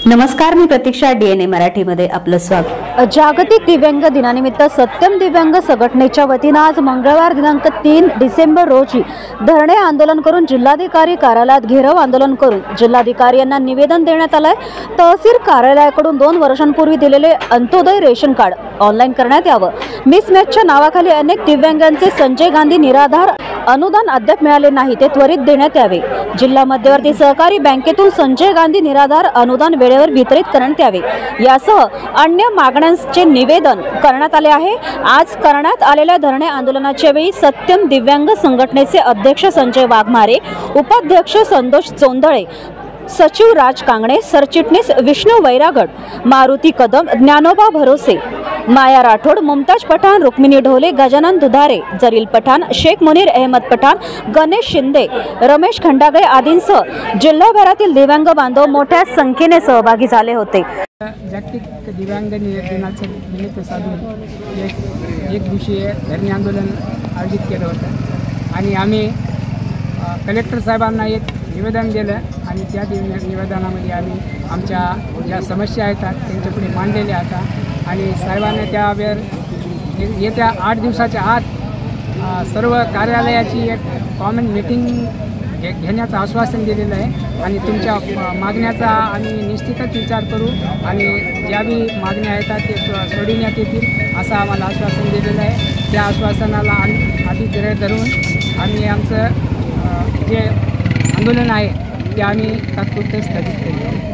नमस्कार, मी प्रतीक्षा. DNA मराठीमध्ये आपलं स्वागत. जागतिक दिव्यांग दिनानिमित्त सत्यम दिव्यांग संघटनेच्या वतीने आज मंगळवार दिनांक 3 डिसेंबर रोजी धरणे आंदोलन करून जिल्हाधिकारी कार्यालयात घेराव आंदोलन करून जिल्हाधिकारी यांना निवेदन देण्यात आले. तहसील कार्यालयाकडून 2 वर्षांपूर्वी दिलेले अंत्योदय रेशन कार्ड ऑनलाईन करण्यात यावं. मिसमॅचच्या नावाखाली अनेक दिव्यांगांचे संजय गांधी निराधार अनुदान अद्याप मिळाले नाही, ते त्वरित देण्यात यावे. जिल्हा मध्यवर्ती सहकारी बँकेतून संजय गांधी निराधार अनुदान वेळेवर वितरित करण्यात यावे यासह अन्य मागण्यांचे निवेदन करण्यात आले आहे. आज करण्यात आलेल्या धरणे आंदोलनाच्या वेळी सत्यम दिव्यांग संघटनेचे अध्यक्ष संजय वाघमारे, उपाध्यक्ष संतोष चोंदळे, सचिव राज कांगणे, सरचिटणीस विष्णू वैरागड, मारुती कदम, ज्ञानोबा भरोसे, माया राठोड, मुमताज पठाण, रुक्मिणी ढोले, गजानन दुधारे, जरील पठाण, शेख मुनीर अहमद पठाण, गणेश शिंदे, रमेश खंडागळे आदींसह जिल्हाभरातील दिव्यांग बांधव मोठ्या संख्येने सहभागी झाले होते. जागतिक दिव्यांग दिनाचं निमित्त साधून एक दिवसीय धरणे आंदोलन आयोजित केलं होतं आणि आम्ही कलेक्टर साहेबांना एक निवेदन दिलं आणि त्या निवेदनामध्ये आम्ही आमच्या ज्या समस्या आहेत त्यांच्यापुढे मांडलेल्या आहेत आणि साहेबांनी त्यावर येत्या 8 दिवसाच्या आत सर्व कार्यालयाची एक कॉमन मीटिंग घेण्याचं आश्वासन दिलेलं आहे आणि तुमच्या मागण्याचा आम्ही निश्चितच विचार करू आणि ज्या बी मागण्या आहेत ते सोडविण्यात येतील असं आम्हाला आश्वासन दिलेलं आहे. त्या आश्वासनाला आधी ग्रह धरून आम्ही आमचं जे आंदोलन आहे ते आम्ही तात्पुरते स्थगित केले.